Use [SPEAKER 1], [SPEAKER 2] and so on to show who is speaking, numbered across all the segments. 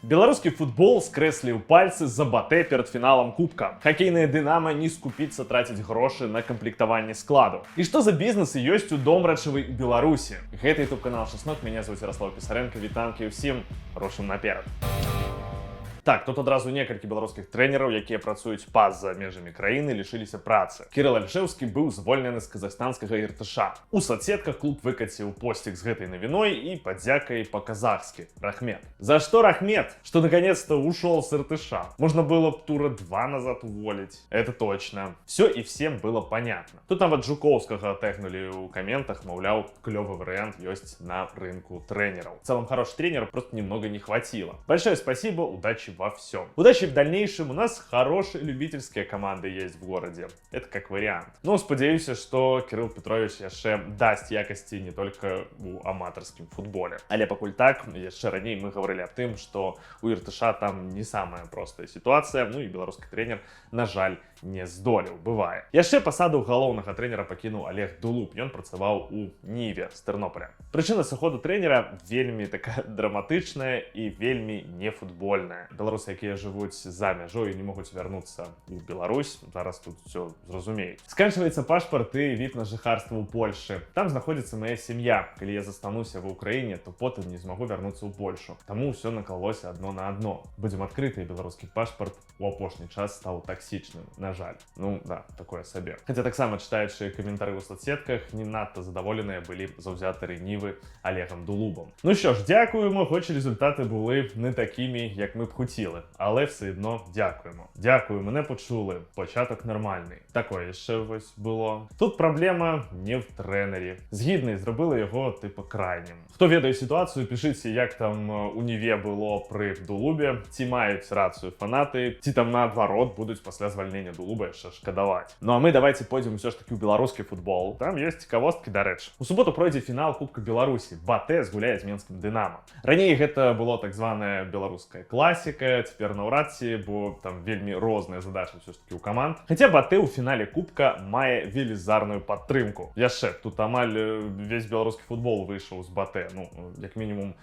[SPEAKER 1] Беларускі футбол скрэсліў пальцы за батэ перад фіналам кубка. Хакейная Дынамо не скупіцца траціць грошы на камплектаванне складу. І што за бізнесы ёсць у Домрачавай Беларусі? Гэта YouTube канал Шаснок, мяне зовут Ярослав Пісаренко, вітанкі ўсім, рушым наперад. Так, тут адразу некалькі беларускіх трэнераў, якія працуюць па-за межамі краіны, лішыліся працы. Кірыл Альшэўскі быў звольнены з казахстанскага іртэша. У соцсетках клуб выкаціў посцік з гэтай навіной і падзякай па-казахскі. Рахмет. За што Рахмет? Что наконец-то ушел с РТШ. Можно было б тура 2 назад уволить. Это точно. Все и всем было понятно. Тут нават Жуковскага тегнули у комментах, маўляў, клёвый вариант ёсць на рынку тренеров. В целом хороший тренер, просто немного не хватило. Большое спасибо, удачи во всем. Удачи в дальнейшем. У нас хорошие любительские команды есть в городе. Это как вариант. Но спадзяюся, что Кирилл Петрович яшчэ дасць якасці не только у аматарскім футболе. Але пакуль так, яшчэ раней мы говорили аб тым, что у РТШ там не самая простая ситуация, ну и беларускі тренер, на жаль, не здолеў, бывае. Яшчэ пасаду галоўнага тренера пакінуў Олег Дулуб. Ён працаваў у Ніве з Тэрнополя. Прычына сыходу тренера вельмі такая драматычная і вельмі нефутбольная. Беларусы, якія жывуць за мяжой, не могуць вярнуцца ў Беларусь. Зараз тут все зразумеюць. Сканчваецца пашпарт і від на жыхарства ў Польшы. Там знаходзіцца моя сям'я. Калі я застануся ва Ўкраіне, то потым не змагу вярнуцца ў Польшу. Таму ўсё накалося адно на адно. Будзем адкрыты, беларускі пашпарт у апошні час стаў таксічным. На жаль. Ну да, такое сабе. Хаця таксама чытаючы каментары ў соцсетках, не надта задаволеныя былі заўзятары Нівы Олегам Дулубом. Ну що ж, дякуємо, хоч результати були не такими, як ми б хотіли, але все одно дякуємо. Дякую, мене почули, початок нормальний. Такое ще ось було. Тут проблема не в тренері. Згідний, зробили його типу крайнім. Хто ведає ситуацію, пишіть, як там у Ніве було при Дулубі, ці мають рацію фанати, ці там наоборот будуть після звільнення Дулуба ще шкодувати. Ну а ми давайте пойдемо все ж таки у беларускі футбол. Там є цікавостки, до речі. У суботу пройде фінал Кубка Беларусі. Батэ згуляе з Менскім Дынамо. Раней гэта было так званая беларуская класіка, цяпер наўрад ці, бо там вельмі розныя задачы все ж таки у каманд. Хаця Батэ ў фінале Кубка мае велізарную падтрымку. Яшчэ тут амаль весь беларускі футбол выйшаў з Батэ, ну, як мінімум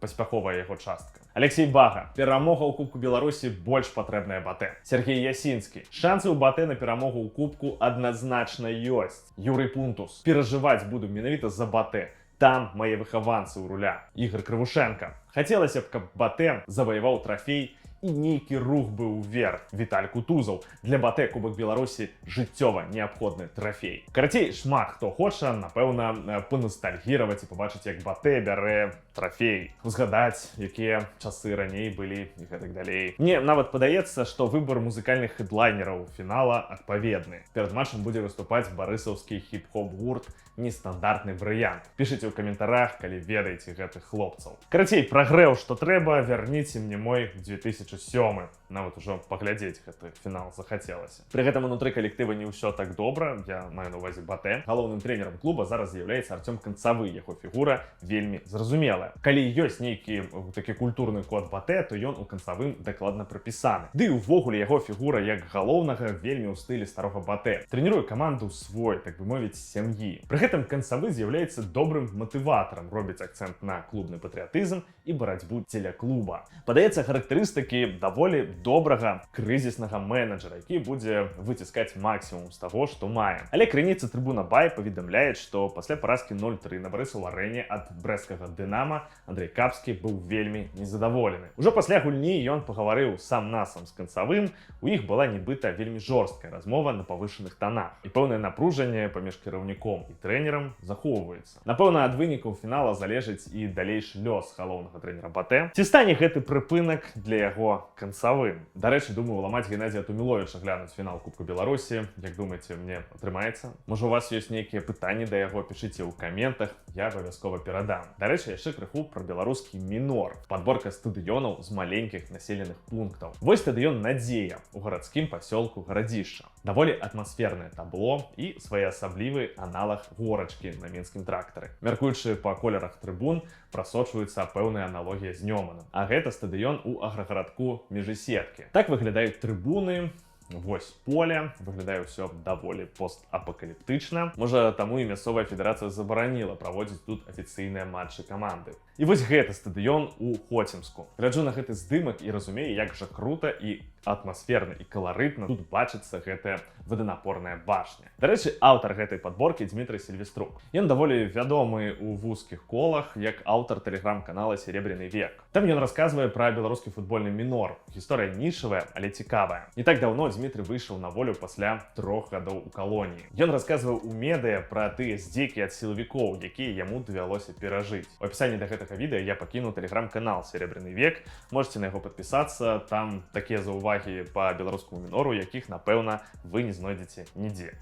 [SPEAKER 1] паспяховая яго частка. Алексей Бага. Перамога ў Кубку Беларусі больш патрэбная Батэ. Сергей Ясінскі. Шансы ў Батэ на перамогу ў Кубку адназначна ёсць. Юрый Пунтус. Перажываць буду менавіта за Батэ. Там мои выхаванцы ў руля. Ігор Крывушенко. Хацелася б, каб Батэ заваяваў трафей і нейкі рух быў вверх. Віталь Кутузаў. Для Батэ Кубак Беларусі жыццёва неабходны трафей. Карацей, шмат хто хоча, напэўна, панастальгіраваць і пабачыць, як Батэ бярэ трафей. Узгадаць, якія часы раней былі і гэтак далей. Мне нават падаецца, што выбар музыкальных хедлайнераў фінала адпаведны. Перад матчам будзе выступаць барысаўскі хіп-хоп гурт «Нестандартны варыянт». Пішыце ў каментарах, калі ведаеце гэтых хлопцаў. Карацей, прагрэў, што трэба, вярніце мне мой 2007. Нават ужо паглядзець гэты фінал захацелася. Пры гэтым унутры калектыва не ўсё так добра, я маю на увазе Батэ. Галоўным трэнерам клуба зараз з'яўляецца Артём Канцавы, яго фігура вельмі зразумелая. Калі ёсць нейкі такі культурны код Батэ, то ён у Канцавым дакладна прапісаны. Ды і ўвогуле яго фігура як галоўнага вельмі ў стылі старога Батэ. Трэніруе каманду свой, так бы мовіць, сям'і. Пры гэтым Канцавы з'яўляецца добрым матыватарам, робіць акцэнт на клубны патрыятызм і барацьбу дзеля клуба. Падаецца характарыстыкі даволі добрага крызіснага менеджера, які будзе выціскаць максімум з таго, што мае. Але крыніца Трыбуна Бай паведамляе, што пасля паразкі 0-3 на Барысаў-арэне ад брэсцкага Дынама Андрей Капскі быў вельмі незадаволены. Ужо пасля гульні ён пагаварыў сам-насам з Канцавым, у іх была нібыта вельмі жорсткая размова на павышаных танах. І пэўнае напружанне паміж кіраўніком і трэнерам захоўваецца. Напэўна, ад вынікаў фінала залежыць і далейшы лёс галоўнага трэнера Батэ. Ці стане гэты прыпынак для яго Канцавым? Дарэчы, думаю, ламаць Геннадзія Туміловіча глянуць фінал Кубка Беларусі. Як думаеце, мне атрымаецца? Можа, у вас ёсць нейкія пытанні да яго, пішыце ў каментах, я абавязкова перадам. Дарэчы, яшчэ крыху пра беларускі мінор. Падборка стадыёнаў з маленькіх населеных пунктаў. Вось стадыён «Надзея» у гарадскім пасёлку Гарадзішча. Даволі атмасфернае табло і своеасаблівы аналаг горачкі на мінскім трактары. Мяркуючы па колерах трыбун, прасочваецца пэўная аналогія з Нёманам. А гэта стадыён у аграгарадку Межысеткі. Так выглядаюць трыбуны, Вось поле, выглядае ўсё даволі постапакаліптычна. Можа, таму і мясцовая федэрацыя забараніла праводзіць тут афіцыйныя матчы каманды. І вось гэты стадыён у Хоцімску. Гляджу на гэты здымак і разумею, як жа крута і атмасферна і каларытна тут бачыцца гэтая ваданапорная башня. Дарэчы, аўтар гэтай падборкі Дмітрый Сільвеструк. Ён даволі вядомы ў вузкіх колах як аўтар тэлеграм-канала «Серебряный век». Там ён расказвае пра беларускі футбольны мінор. Гісторыя нішавая, але цікавая. Не так даўно Дмітрый выйшаў на волю пасля 3 гадоў у калоніі. Ён расказваў у медыа пра тыя здзекі ад сілавікоў, якія яму давялося перажыць. У апісанні да гэтага відэа я пакінуў тэлеграм-канал «Серебряный век». Можете на яго падпісацца, там такія заўвагі па беларускаму мінору, якіх, напэўна, вы не знойдзеце нідзе.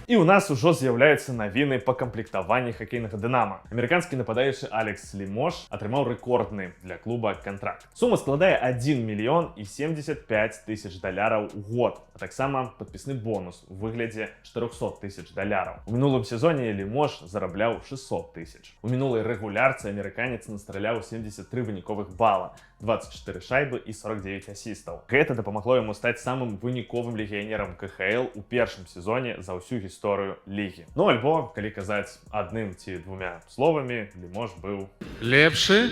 [SPEAKER 1] І ў нас ужо з'яўляюцца навіны па камплектаванні хакейнага «Дынама». Амерыканскі нападаючы Алекс Лімош атрымаў рэкордны для клуба кантракт. Сума складае 1 мільён і 75 тысяч даляраў у год, а таксама падпісны бонус у выглядзе 400 тысяч даляраў. У мінулым сезоне Лімош зарабляў 600 тысяч. У мінулай рэгулярцы амерыканец настраляў 73 выніковых бала, 24 шайбы і 49 асістаў. Гэта дапамагло яму стаць самым выніковым легіянерам КХЛ у першым сезоне за ўсю гісторыю лігі. Ну альбо, калі казаць адным ці двумя словамі, Лімош быў
[SPEAKER 2] лепшы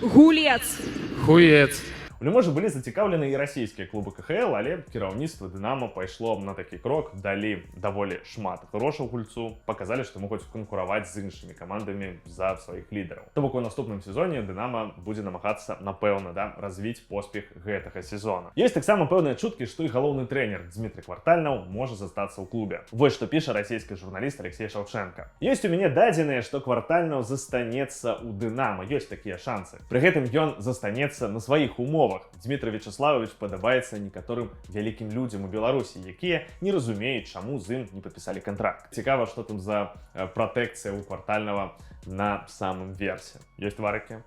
[SPEAKER 3] гулец.
[SPEAKER 2] хуец.
[SPEAKER 1] У Ліможа былі зацікаўлены і расійскія клубы КХЛ, але кіраўніцтва «Дынамо» пайшло на такі крок, далі даволі шмат грошаў гульцу, паказалі, што могуць канкураваць з іншымі камандамі за сваіх лідараў. То бок у наступным сезоне «Дынамо» будзе намагацца, напэўна, развіць поспех гэтага сезона. Ёсць таксама пэўныя чуткі, што і галоўны трэнер Дмітрый Квартальнаў можа застацца ў клубе. Вось што піша расійскі журналіст Алексей Шаўчэнка. Ёсць у мяне дадзеныя, што Квартальнаў застанецца ў «Дынамо». Ёсць такія шансы. Пры гэтым ён застанецца на сваіх умовах. Дмітрий Вячеславович падабаецца некаторым вялікім людзям у Беларусі, якія не разумеюць, чаму з ім не падпісалі кантракт. Цікава, што там за пратэкцыя ў Квартальнага на самым версе. Ёсць тварыкі?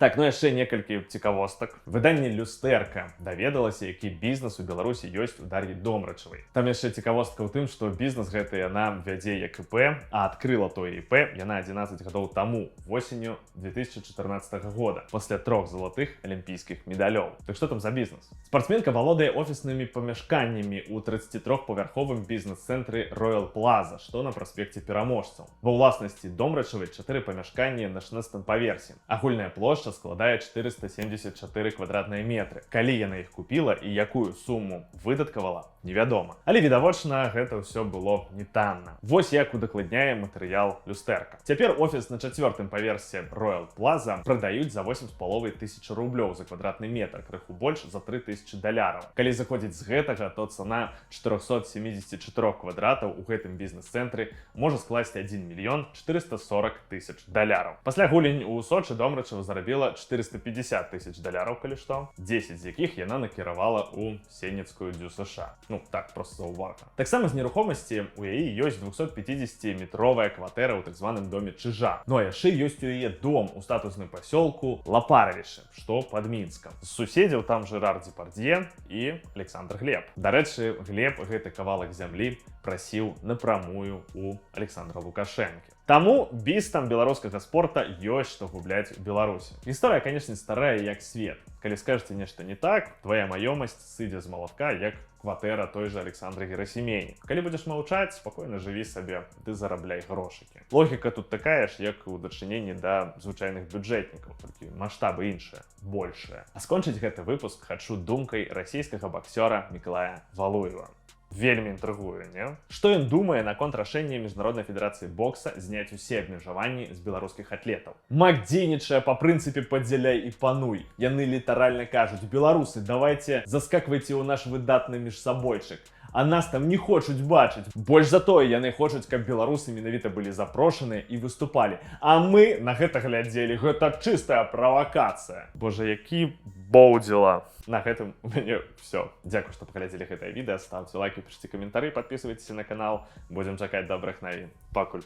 [SPEAKER 1] Так, ну яшчэ некалькі цікавостак. Выданне «Люстэрка» даведалася, які бізнес у Беларусі ёсць у Дар'і Домрачавай. Там яшчэ цікавостка ў тым, што бізнес гэты яна вядзе як ІП, а адкрыла тое ІП яна 11 гадоў таму, восенню 2014 года, пасля 3 залатых алімпійскіх медалёў. Так што там за бізнес? Спартсменка валодае офіснымі памяшканнямі ў 33-павярховым бізнес-цэнтры Royal Plaza, што на праспекце Пераможцаў. Ва ўласнасці Домрачавай 4 памяшканні на 16-м паверсе. Агульная плошча складае 474 квадратныя метры. Калі яна іх купіла і якую суму выдаткавала, невядома. Але відавочна, гэта ўсё было не танна. Вось як удакладняе матэрыял «Люстэрка». Цяпер офіс на 4-м паверсе Royal Plaza прадаюць за 8,5 тысячы рублёў за квадратны метр, крыху больш за 3000 даляраў. Калі заходзіць з гэтага, то цана 474 квадратаў у гэтым бізнес-цэнтры можа скласці 1 мільён 440 тысяч даляраў. Пасля гулень у Сочы Домрачава зарабіла 450 тысяч даляраў, калі што, 10 з якіх яна накіравала ў Сенецкую ДЮСШ. Ну, так, просто за ўвага. Таксама з нерухомасці у яе ёсць 250-метровая кватэра ў так званым доме Чыжа. Ну а яшчэ ёсць у яе дом у статусным пасёлку Лапаравішчы, што пад Мінскам. З суседзяў там Жерар Депардье і Александр Глеб. Дарэчы, Глеб гэты кавалак зямлі прасіў напрамую у Александра Лукашэнкі. Таму бістам беларускага спорта ёсць што губляць у Беларусі. Гісторыя, канешне, старая як свет. Калі скажаце нешта не так, твая маёмасць сыдзе з малатка, як кватэра той же Александры Герасімені. Калі будзеш маўчаць, спакойна жыві сабе, ты зарабляй грошыкі. Логіка тут такая ж, як у дачыненні да звычайных бюджэтнікаў, толькі маштабы іншыя, большыя. А скончыць гэты выпуск хачу думкай расійскага баксёра Мікалая Валуева. Вельмі інтрыгуе, не? Што ён думае наконт рашэння Міжнароднай федэрацыі бокса зняць усе абмежаванні з беларускіх атлетаў? МАК дзейнічае па прынцыпе падзяляй і пануй. Яны літаральна кажуць: беларусы, давайте заскаквайце ў наш выдатны міжсабойчык. А нас там не хочуць бачыць. Больш за тое, яны хочуць, каб беларусы менавіта былі запрошаныя і выступалі. А мы на гэта глядзелі. Гэта чыстая правакацыя. Божа, які боўдзіла. На гэтым у мяне ўсё. Дзякуй, што паглядзелі гэтае відэа. Ставце лайки, пішыце каментары, падпісвайцеся на канал. Будзем чакаць добрых навін. Пакуль.